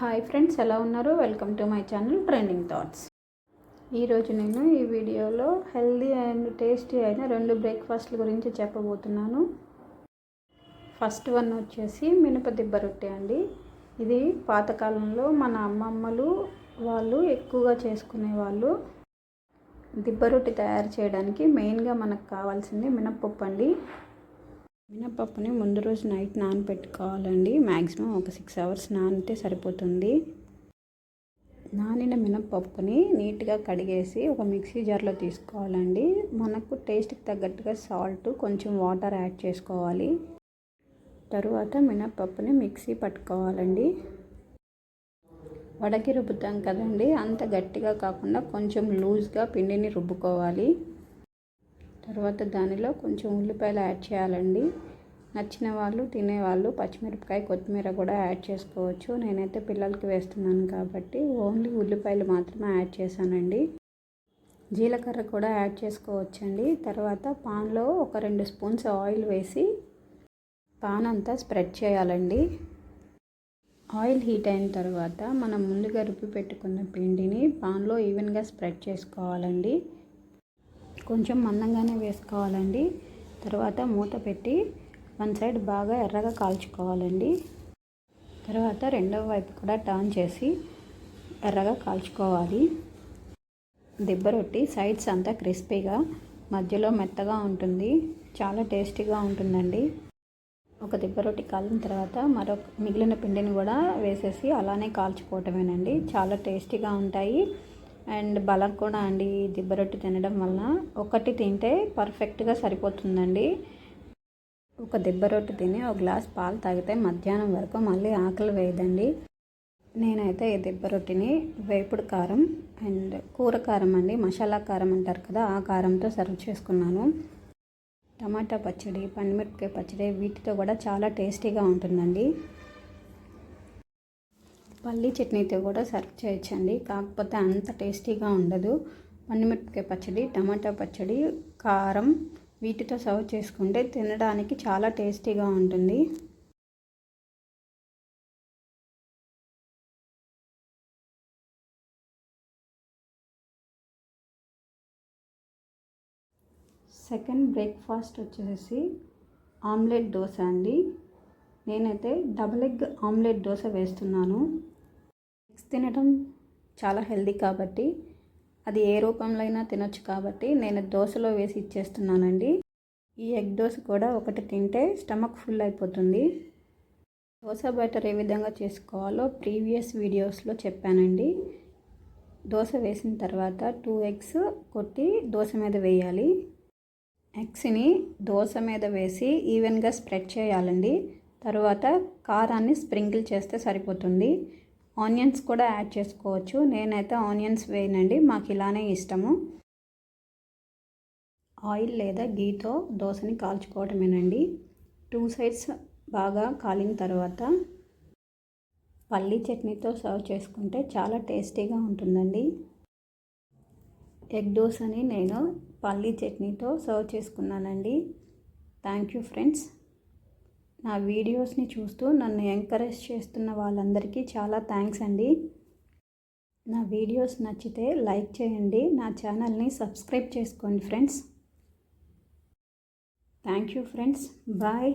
Hi friends, ఎలా ఉన్నారు? Welcome to my channel trending thoughts. ఈరోజు నేను ఈ వీడియోలో హెల్దీ అండ్ టేస్టీ అయిన 2 బ్రేక్ఫాస్ట్ల గురించి చెప్పబోతున్నాను. ఫస్ట్ వన్ వచ్చేసి మినపదిబ్బ రొట్టె అండి. ఇది పాతకాలంలో మన అమ్మమ్మలు వాళ్ళు ఎక్కువగా చేసుకునేవాళ్ళు. దిబ్బ రొట్టె తయారు చేయడానికి మెయిన్గా మనకు కావాల్సింది మినప్పప్పు అండి. మినపప్పుని ముందు రోజు నైట్ నానబెట్టుకోవాలండి. మ్యాక్సిమం ఒక 6 అవర్స్ నానితే సరిపోతుంది. నానిన మినపప్పుని నీట్గా కడిగేసి ఒక మిక్సీ జార్లో తీసుకోవాలండి. మనకు టేస్ట్కి తగ్గట్టుగా సాల్ట్, కొంచెం వాటర్ యాడ్ చేసుకోవాలి. తరువాత మినపప్పుని మిక్సీ పట్టుకోవాలండి. వడకి రుబ్బుతాం కదండి, అంత గట్టిగా కాకుండా కొంచెం లూజ్గా పిండిని రుబ్బుకోవాలి. తర్వాత దానిలో కొంచెం ఉల్లిపాయలు యాడ్ చేయాలండి. నచ్చిన వాళ్ళు, తినేవాళ్ళు పచ్చిమిరపకాయ, కొత్తిమీర కూడా యాడ్ చేసుకోవచ్చు. నేనైతే పిల్లలకి వేస్తున్నాను కాబట్టి ఓన్లీ ఉల్లిపాయలు మాత్రమే యాడ్ చేశానండి. జీలకర్ర కూడా యాడ్ చేసుకోవచ్చండి. తర్వాత పాన్లో ఒక 2 స్పూన్స్ ఆయిల్ వేసి పాన్ అంతా స్ప్రెడ్ చేయాలండి. ఆయిల్ హీట్ అయిన తర్వాత మనం ముందుగా రుబ్బి పెట్టుకున్న పిండిని పాన్లో ఈవెన్గా స్ప్రెడ్ చేసుకోవాలండి. కొంచెం మందంగానే వేసుకోవాలండి. తర్వాత మూత పెట్టి వన్ సైడ్ బాగా ఎర్రగా కాల్చుకోవాలండి. తర్వాత రెండవ వైపు కూడా టర్న్ చేసి ఎర్రగా కాల్చుకోవాలి. దిబ్బ రొట్టి సైడ్స్ అంతా క్రిస్పీగా, మధ్యలో మెత్తగా ఉంటుంది. చాలా టేస్టీగా ఉంటుందండి. ఒక దిబ్బ రొట్టి కాలిన తర్వాత మిగిలిన పిండిని కూడా వేసేసి అలానే కాల్చుకోవటమేనండి. చాలా టేస్టీగా ఉంటాయి అండ్ బలం కూడా అండి. దిబ్బ రొట్టి తినడం వలన ఒకటి తింటే పర్ఫెక్ట్గా సరిపోతుందండి. ఒక దిబ్బ రొట్టి తిని ఒక గ్లాస్ పాలు తాగితే మధ్యాహ్నం వరకు మళ్ళీ ఆకలి వేయదండి. నేనైతే ఈ దిబ్బ రొట్టిని వేపుడు కారం అండ్ కూర కారం అండి, మసాలా కారం అంటారు కదా, ఆ కారంతో సర్వ్ చేసుకున్నాను. టమాటా పచ్చడి, పండుమిరపకాయ పచ్చడి వీటితో కూడా చాలా టేస్టీగా ఉంటుందండి. పల్లీ చట్నీతో కూడా సర్వ్ చేయొచ్చండి, కాకపోతే అంత టేస్టీగా ఉండదు. పండుమిరపకాయ పచ్చడి, టమాటా పచ్చడి, కారం వీటితో సర్వ్ చేసుకుంటే తినడానికి చాలా టేస్టీగా ఉంటుంది. సెకండ్ బ్రేక్ఫాస్ట్ వచ్చేసి ఆమ్లెట్ దోశ అండి. నేనైతే డబుల్ ఎగ్ ఆమ్లెట్ దోశ వేస్తున్నాను. ఎగ్స్ తినడం చాలా హెల్దీ కాబట్టి అది ఏ రూపంలో అయినా తినొచ్చు కాబట్టి నేను దోశలో వేసి ఇచ్చేస్తున్నానండి. ఈ ఎగ్ దోశ కూడా ఒకటి తింటే స్టమక్ ఫుల్ అయిపోతుంది. దోశ బ్యాటర్ ఏ విధంగా చేసుకోవాలో ప్రీవియస్ వీడియోస్లో చెప్పానండి. దోశ వేసిన తర్వాత 2 ఎగ్స్ కొట్టి దోశ మీద వేయాలి. ఎగ్స్ని దోశ మీద వేసి ఈవెన్గా స్ప్రెడ్ చేయాలండి. తర్వాత కారాన్ని స్ప్రింకిల్ చేస్తే సరిపోతుంది. ఆనియన్స్ కూడా యాడ్ చేసుకోవచ్చు. నేనైతే ఆనియన్స్ వేయనండి, మాకు ఇలానే ఇష్టము. ఆయిల్ లేదా గీతో దోశని కాల్చుకోవటమేనండి. 2 సైడ్స్ బాగా కాలిన తర్వాత పల్లీ చట్నీతో సర్వ్ చేసుకుంటే చాలా టేస్టీగా ఉంటుందండి. ఎగ్ దోశని నేను పల్లీ చట్నీతో సర్వ్ చేసుకున్నానండి. Thank you friends. నా వీడియోస్ని చూస్తూ నన్ను ఎంకరేజ్ చేస్తున్న వాళ్ళందరికీ చాలా థ్యాంక్స్ అండి. నా వీడియోస్ నచ్చితే లైక్ చేయండి, నా ఛానల్ని సబ్స్క్రైబ్ చేసుకోండి friends. Thank you friends. Bye.